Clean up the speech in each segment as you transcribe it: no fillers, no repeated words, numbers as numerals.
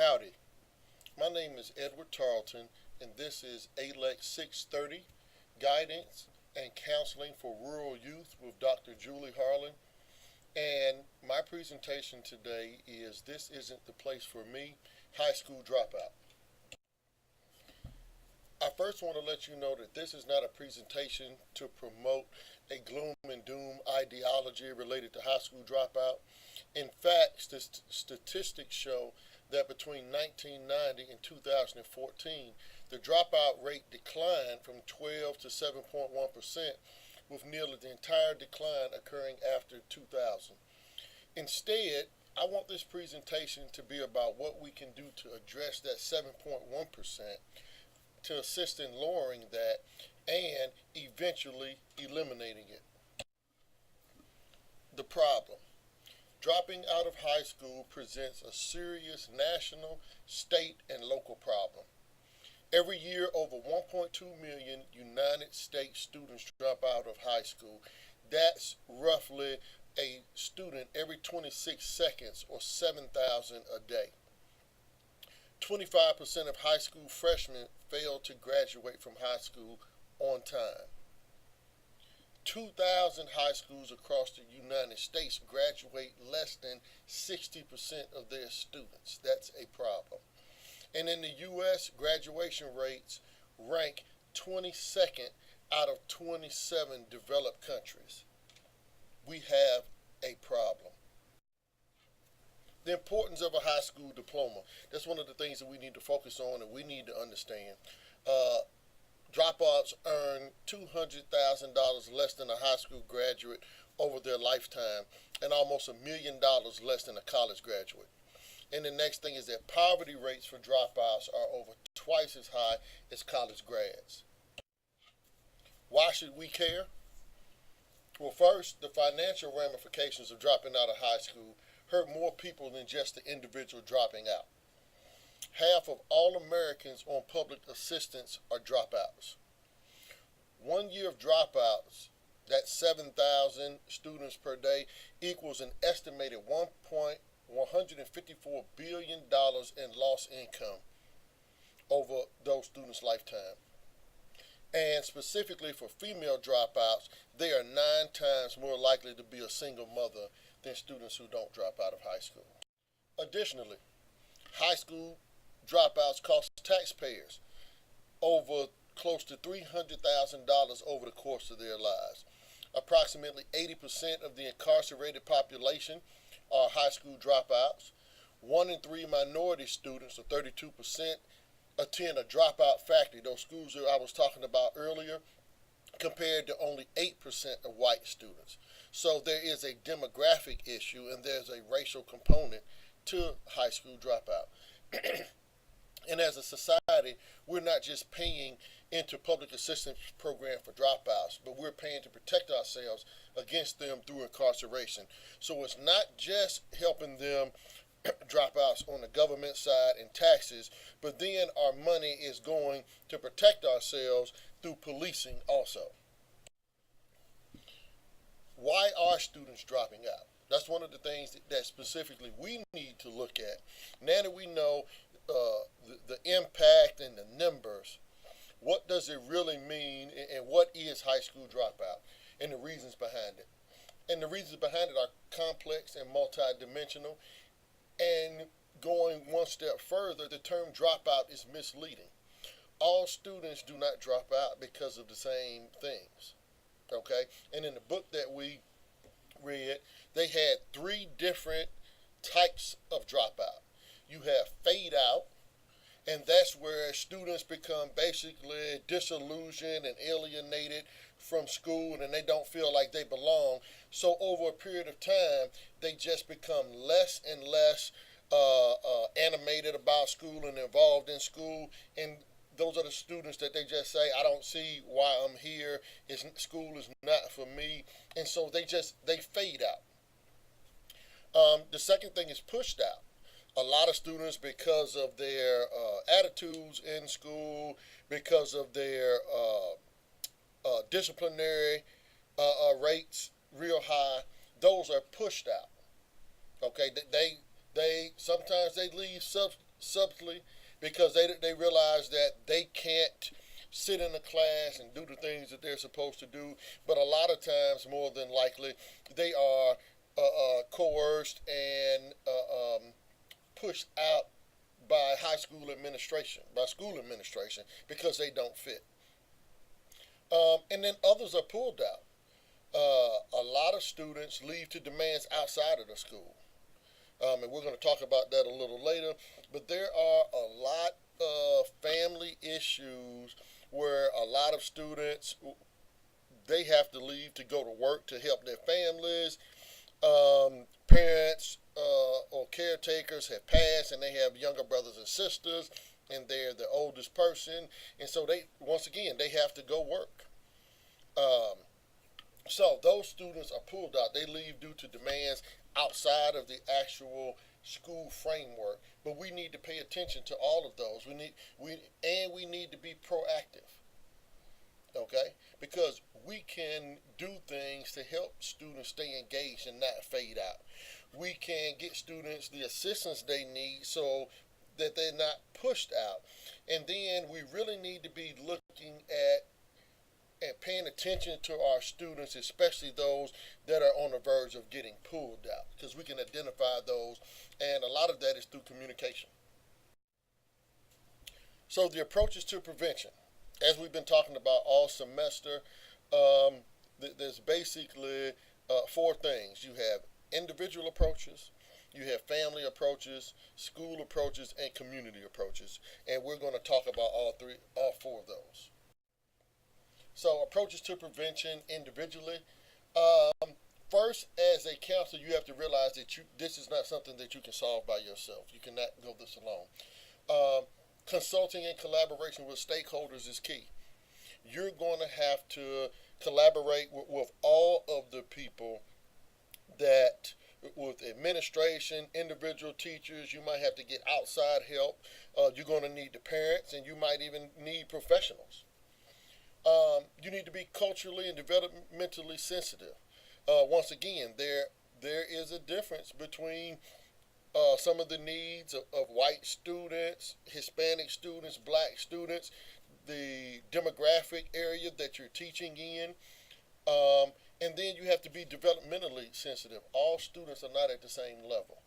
Howdy, my name is EdwardTarlton, and this is ALEC630, Guidance and Counseling for Rural Youth with Dr. Julie Harlin. And my presentation today is This Isn't the Place for Me, High School Dropout. I first want to let you know that this is not a presentation to promote a gloom and doom ideology related to high school dropout. In fact, statistics show that between 1990 and 2014, the dropout rate declined from 12 to 7.1%, with nearly the entire decline occurring after 2000. Instead, I want this presentation to be about what we can do to address that 7.1%, to assist in lowering that and eventually eliminating it. The problem. Dropping out of high school presents a serious national, state, and local problem. Every year, over 1.2 million United States students drop out of high school. That's roughly a student every 26 seconds, or 7,000 a day. 25% of high school freshmen fail to graduate from high school on time. 2,000 high schools across the United States graduate less than 60% of their students. That's a problem. And in the U.S., graduation rates rank 22nd out of 27 developed countries. We have a problem. The importance of a high school diploma. That's one of the things that we need to focus on and we need to understand. Dropouts earn $200,000 less than a high school graduate over their lifetime, and almost $1 million less than a college graduate. And the next thing is that poverty rates for dropouts are over twice as high as college grads. Why should we care? Well, first, the financial ramifications of dropping out of high school hurt more people than just the individual dropping out. Half of all Americans on public assistance are dropouts. 1 year of dropouts, that's 7,000 students per day, equals an estimated $154 billion in lost income over those students' lifetime. And specifically for female dropouts, they are 9 times more likely to be a single mother than students who don't drop out of high school. Additionally, high school dropouts cost taxpayers over close to $300,000 over the course of their lives. Approximately 80% of the incarcerated population are high school dropouts. 1 in 3 minority students, or 32%, attend a dropout factory, those schools that I was talking about earlier, compared to only 8% of white students. So there is a demographic issue and there's a racial component to high school dropout. And as a society, we're not just paying into public assistance program for dropouts, but we're paying to protect ourselves against them through incarceration. So it's not just helping them dropouts on the government side and taxes, but then our money is going to protect ourselves through policing also. Why are students dropping out? That's one of the things that specifically we need to look at. Now that we know the impact and the numbers, what does it really mean, and what is high school dropout, and the reasons behind it. And the reasons behind it are complex and multidimensional. And going one step further, the term dropout is misleading. All students do not drop out because of the same things. Okay? And in the book that we read, they had 3 different types of dropout. You have fade out, and that's where students become basically disillusioned and alienated from school, and they don't feel like they belong. So over a period of time, they just become less and less animated about school and involved in school. And those are the students that they just say, I don't see why I'm here. School is not for me. And so they fade out. The second thing is pushed out. A lot of students, because of their attitudes in school, because of their disciplinary rates real high, those are pushed out. Okay, they sometimes they leave subtly, because they realize that they can't sit in a class and do the things that they're supposed to do. But a lot of times, more than likely, they are coerced and pushed out by school administration, because they don't fit. And then others are pulled out. A lot of students leave to demands outside of the school. And we're going to talk about that a little later. But there are a lot of family issues where a lot of students, they have to leave to go to work to help their families. Parents or caretakers have passed, and they have younger brothers and sisters, and they're the oldest person, and so once again they have to go work. So those students are pulled out. They leave due to demands outside of the actual school framework. But we need to pay attention to all of those. We need to be proactive. Okay? Because we can do things to help students stay engaged and not fade out. We can get students the assistance they need so that they're not pushed out. And then we really need to be looking at and paying attention to our students, especially those that are on the verge of getting pulled out, because we can identify those, and a lot of that is through communication. So the approaches to prevention, as we've been talking about all semester, there's basically four things. You have individual approaches, you have family approaches, school approaches, and community approaches, and we're going to talk about all four of those. So approaches to prevention individually. First, as a counselor, you have to realize that this is not something that you can solve by yourself. You cannot go this alone. Consulting and collaboration with stakeholders is key. You're going to have to collaborate with all of the people with administration, individual teachers. You might have to get outside help. You're going to need the parents, and you might even need professionals. You need to be culturally and developmentally sensitive. Once again, there is a difference between some of the needs of white students, Hispanic students, black students, the demographic area that you're teaching in. And then you have to be developmentally sensitive. All students are not at the same level.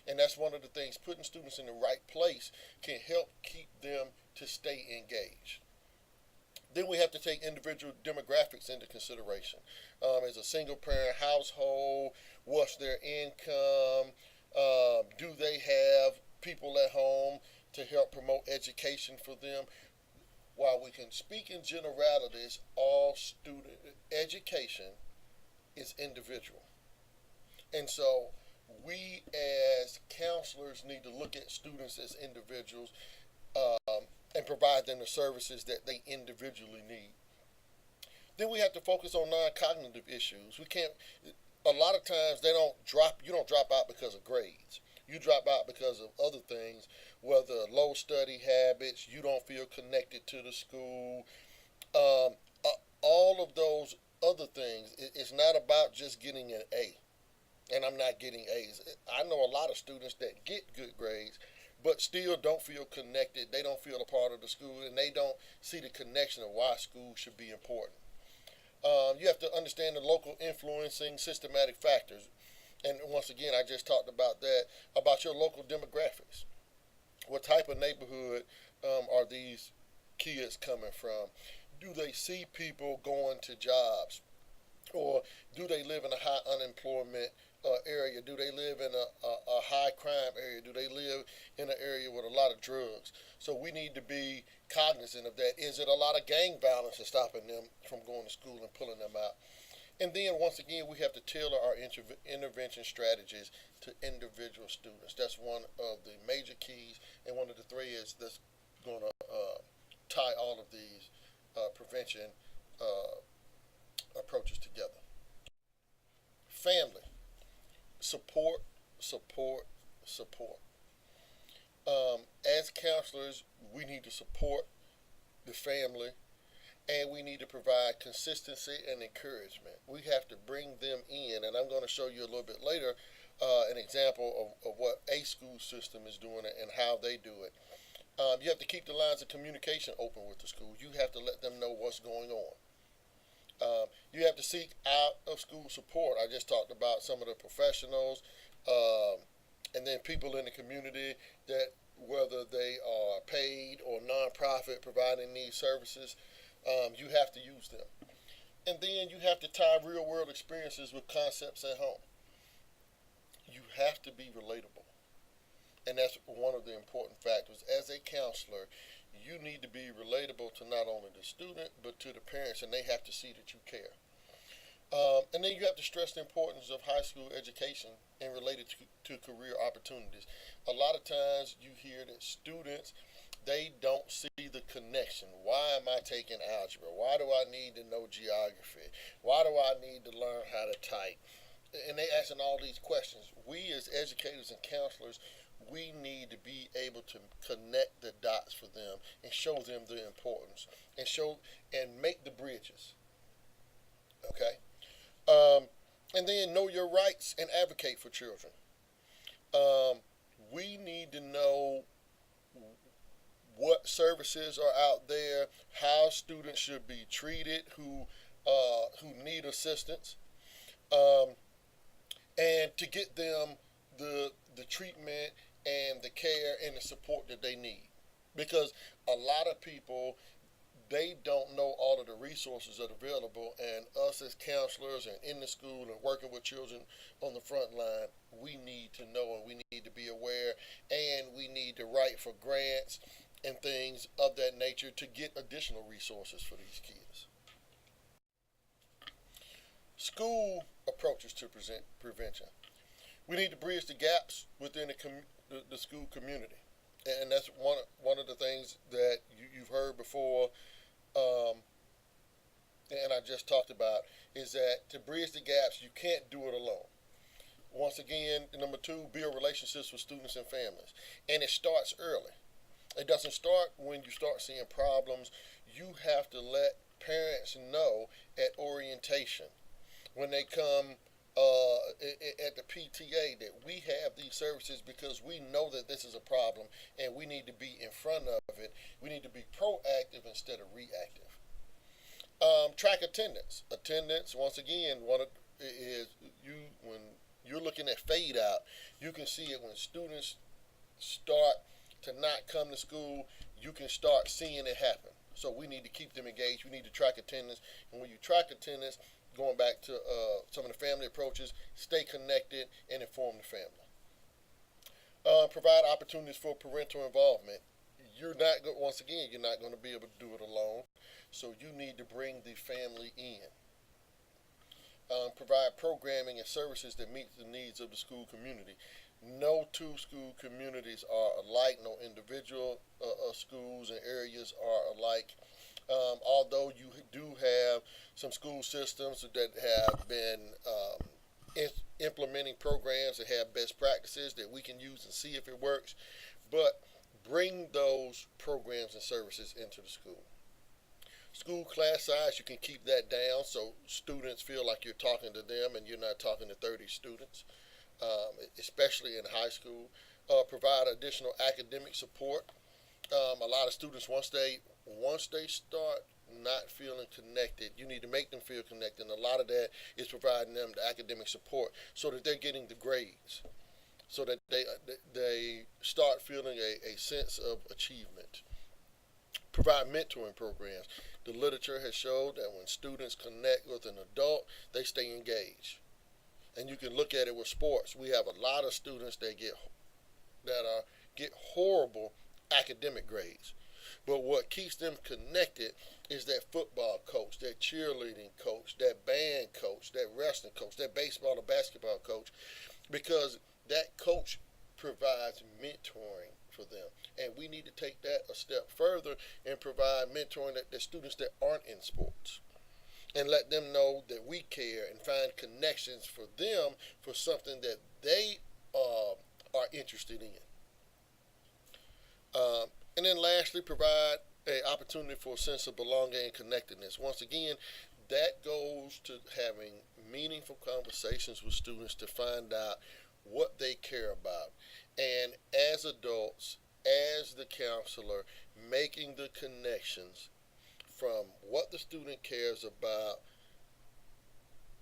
And that's one of the things. Putting students in the right place can help keep them to stay engaged. Then we have to take individual demographics into consideration. As a single parent household, what's their income? Do they have people at home to help promote education for them? While we can speak in generalities, all student education is individual. And so we as counselors need to look at students as individuals, and provide them the services that they individually need. Then we have to focus on non-cognitive issues. A lot of times you don't drop out because of grades. You drop out because of other things, whether low study habits, you don't feel connected to the school, all of those other things. It's not about just getting an A, and I'm not getting A's. I know a lot of students that get good grades, but still don't feel connected. They don't feel a part of the school, and they don't see the connection of why school should be important. You have to understand the local influencing systematic factors. And once again, I just talked about that, about your local demographics. What type of neighborhood are these kids coming from? Do they see people going to jobs? Or do they live in a high unemployment area? Do they live in a high crime area? Do they live in an area with a lot of drugs? So we need to be cognizant of that. Is it a lot of gang violence that's stopping them from going to school and pulling them out? And then once again, we have to tailor our intervention strategies to individual students. That's one of the major keys, and one of the three is that's going to tie all of these prevention approaches together. Family. Support, support, support. As counselors, we need to support the family, and we need to provide consistency and encouragement. We have to bring them in, and I'm going to show you a little bit later an example of what a school system is doing and how they do it. You have to keep the lines of communication open with the school. You have to let them know what's going on. You have to seek out of school support. I just talked about some of the professionals, and then people in the community that, whether they are paid or nonprofit providing these services, you have to use them. And then you have to tie real world experiences with concepts at home. You have to be relatable. And that's one of the important factors. As a counselor, you need to be relatable to not only the student, but to the parents, and they have to see that you care. And then you have to stress the importance of high school education and related to career opportunities. A lot of times you hear that students, they don't see the connection. Why am I taking algebra? Why do I need to know geography? Why do I need to learn how to type? And they asking all these questions. We as educators and counselors, we need to be able to connect the dots for them and show them the importance and make the bridges. Okay? And then know your rights and advocate for children. We need to know what services are out there, how students should be treated who need assistance, and to get them the treatment and the care and the support that they need. Because a lot of people, they don't know all of the resources that are available, and us as counselors and in the school and working with children on the front line, we need to know and we need to be aware, and we need to write for grants and things of that nature to get additional resources for these kids. School approaches to prevention. We need to bridge the gaps within the school community, and that's one of the things that you've heard before, and I just talked about, is that to bridge the gaps, you can't do it alone. Once again, number two, build relationships with students and families, and it starts early. It doesn't start when you start seeing problems. You have to let parents know at orientation, when they come at the PTA, that we have these services because we know that this is a problem and we need to be in front of it. We need to be proactive instead of reactive. Track attendance. Attendance, once again, when you're looking at fade out, you can see it when students start to not come to school. You can start seeing it happen. So we need to keep them engaged. We need to track attendance. And when you track attendance, going back to some of the family approaches, stay connected and inform the family. Provide opportunities for parental involvement. Once again, you're not going to be able to do it alone. So you need to bring the family in. Provide programming and services that meet the needs of the school community. No two school communities are alike. No individual schools and areas are alike. Although you do have some school systems that have been implementing programs that have best practices that we can use and see if it works, but bring those programs and services into the school. School class size, you can keep that down so students feel like you're talking to them and you're not talking to 30 students, especially in high school. Provide additional academic support. A lot of students, once they start not feeling connected, you need to make them feel connected. And a lot of that is providing them the academic support so that they're getting the grades, so that they start feeling a sense of achievement. Provide mentoring programs. The literature has showed that when students connect with an adult, they stay engaged. And you can look at it with sports. We have a lot of students that get horrible academic grades. But what keeps them connected is that football coach, that cheerleading coach, that band coach, that wrestling coach, that baseball or basketball coach, because that coach provides mentoring for them. And we need to take that a step further and provide mentoring to students that aren't in sports, and let them know that we care and find connections for them for something that they are interested in. And then lastly, provide an opportunity for a sense of belonging and connectedness. Once again, that goes to having meaningful conversations with students to find out what they care about. And as adults, as the counselor, making the connections from what the student cares about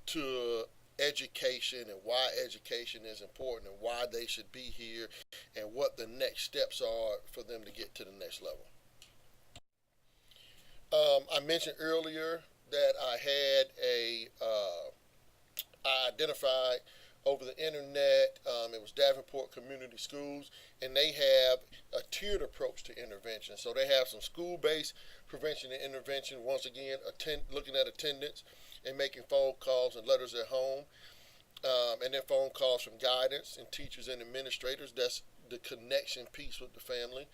to education and why education is important and why they should be here and what the next steps are for them to get to the next level. I mentioned earlier that I identified over the internet. It was Davenport Community Schools, and they have a tiered approach to intervention. So they have some school-based prevention and intervention. Once again, looking at attendance and making phone calls and letters at home, and then phone calls from guidance and teachers and administrators. That's the connection piece with the family.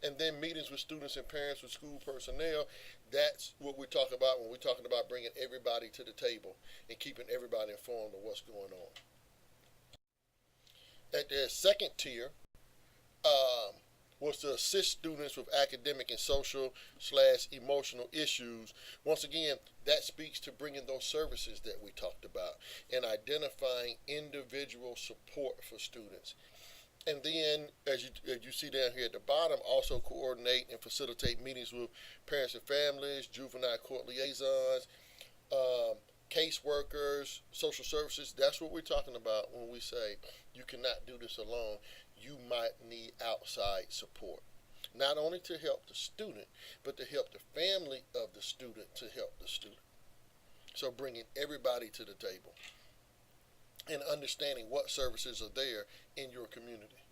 And then meetings with students and parents with school personnel. That's what we talk about when we're talking about bringing everybody to the table and keeping everybody informed of what's going on. At the second tier was to assist students with academic and social/emotional issues. Once again, that speaks to bringing those services that we talked about and identifying individual support for students. And then, as you see down here at the bottom, also coordinate and facilitate meetings with parents and families, juvenile court liaisons, caseworkers, social services. That's what we're talking about when we say you cannot do this alone. You might need outside support, not only to help the student, but to help the family of the student to help the student. So bringing everybody to the table and understanding what services are there in your community.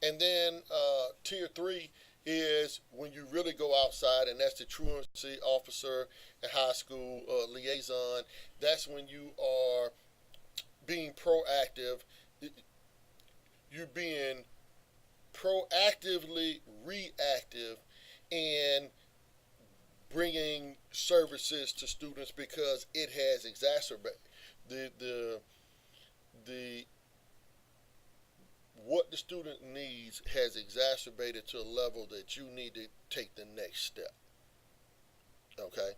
And then tier 3 is when you really go outside, and that's the truancy officer and high school liaison. That's when you are being proactive. You're being proactively reactive and bringing services to students because it has exacerbated the what the student needs has exacerbated to a level that you need to take the next step. Okay,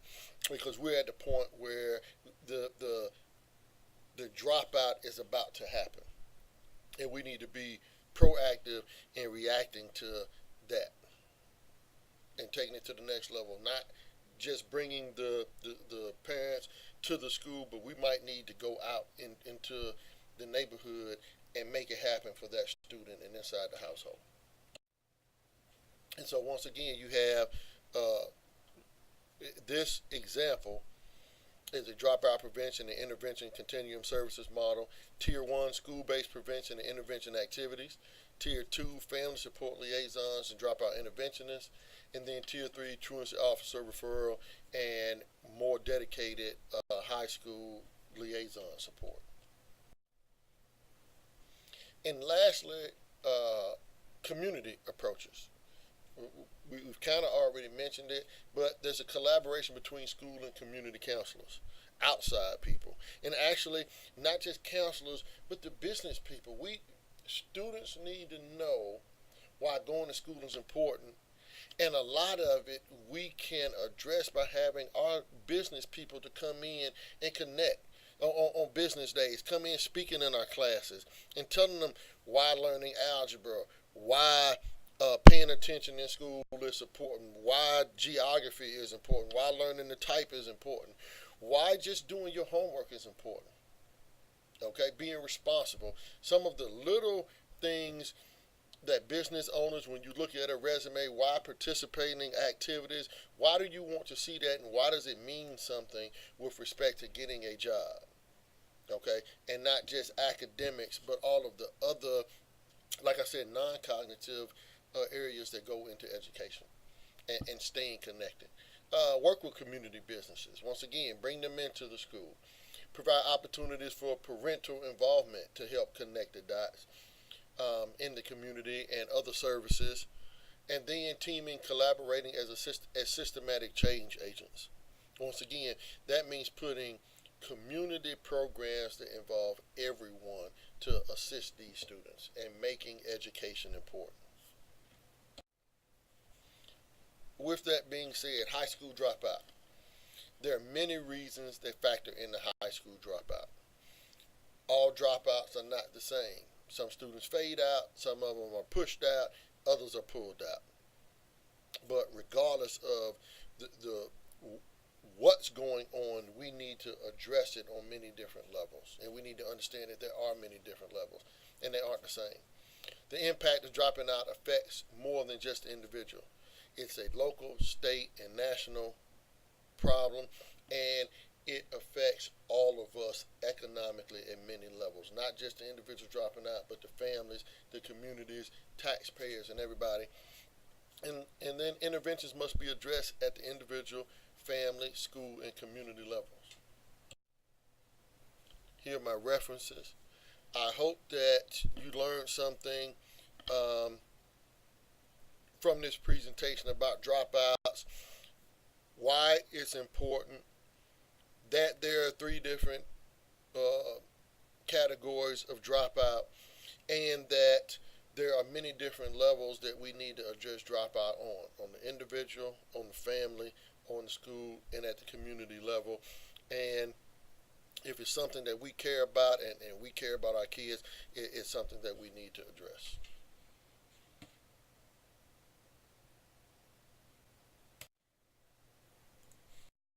because we're at the point where the dropout is about to happen, and we need to be proactive in reacting to that and taking it to the next level. Not just bringing the parents to the school, but we might need to go out into the neighborhood and make it happen for that student and inside the household. And so once again, you have this example is a dropout prevention and intervention continuum services model. Tier 1, school-based prevention and intervention activities. Tier 2, family support liaisons and dropout interventionists. And then Tier 3, truancy officer referral and more dedicated high school liaison support. And lastly, community approaches. We've kind of already mentioned it, but there's a collaboration between school and community counselors, outside people. And actually, not just counselors, but the business people. Students need to know why going to school is important. And a lot of it we can address by having our business people to come in and connect on business days, come in speaking in our classes and telling them why learning algebra, why paying attention in school is important, why geography is important, why learning to type is important, why just doing your homework is important. Okay, being responsible. Some of the little things that business owners, when you look at a resume, why participating in activities, why do you want to see that, and why does it mean something with respect to getting a job? Okay, and not just academics, but all of the other, like I said, non-cognitive areas that go into education and staying connected. Work with community businesses. Once again, bring them into the school. Provide opportunities for parental involvement to help connect the dots in the community and other services. And then teaming, collaborating as systematic change agents. Once again, that means putting community programs that involve everyone to assist these students and making education important. With that being said, high school dropout. There are many reasons that factor into high school dropout. All dropouts are not the same. Some students fade out, some of them are pushed out, others are pulled out. But regardless of the what's going on, we need to address it on many different levels. And we need to understand that there are many different levels, and they aren't the same. The impact of dropping out affects more than just the individual. It's a local, state, and national problem, and it affects all of us economically at many levels. Not just the individuals dropping out, but the families, the communities, taxpayers, and everybody. And then interventions must be addressed at the individual, family, school, and community levels. Here are my references. I hope that you learned something from this presentation about dropouts, why it's important, that there are three different categories of dropout, and that there are many different levels that we need to address dropout on the individual, on the family, on the school, and at the community level. And if it's something that we care about and we care about our kids, it's something that we need to address.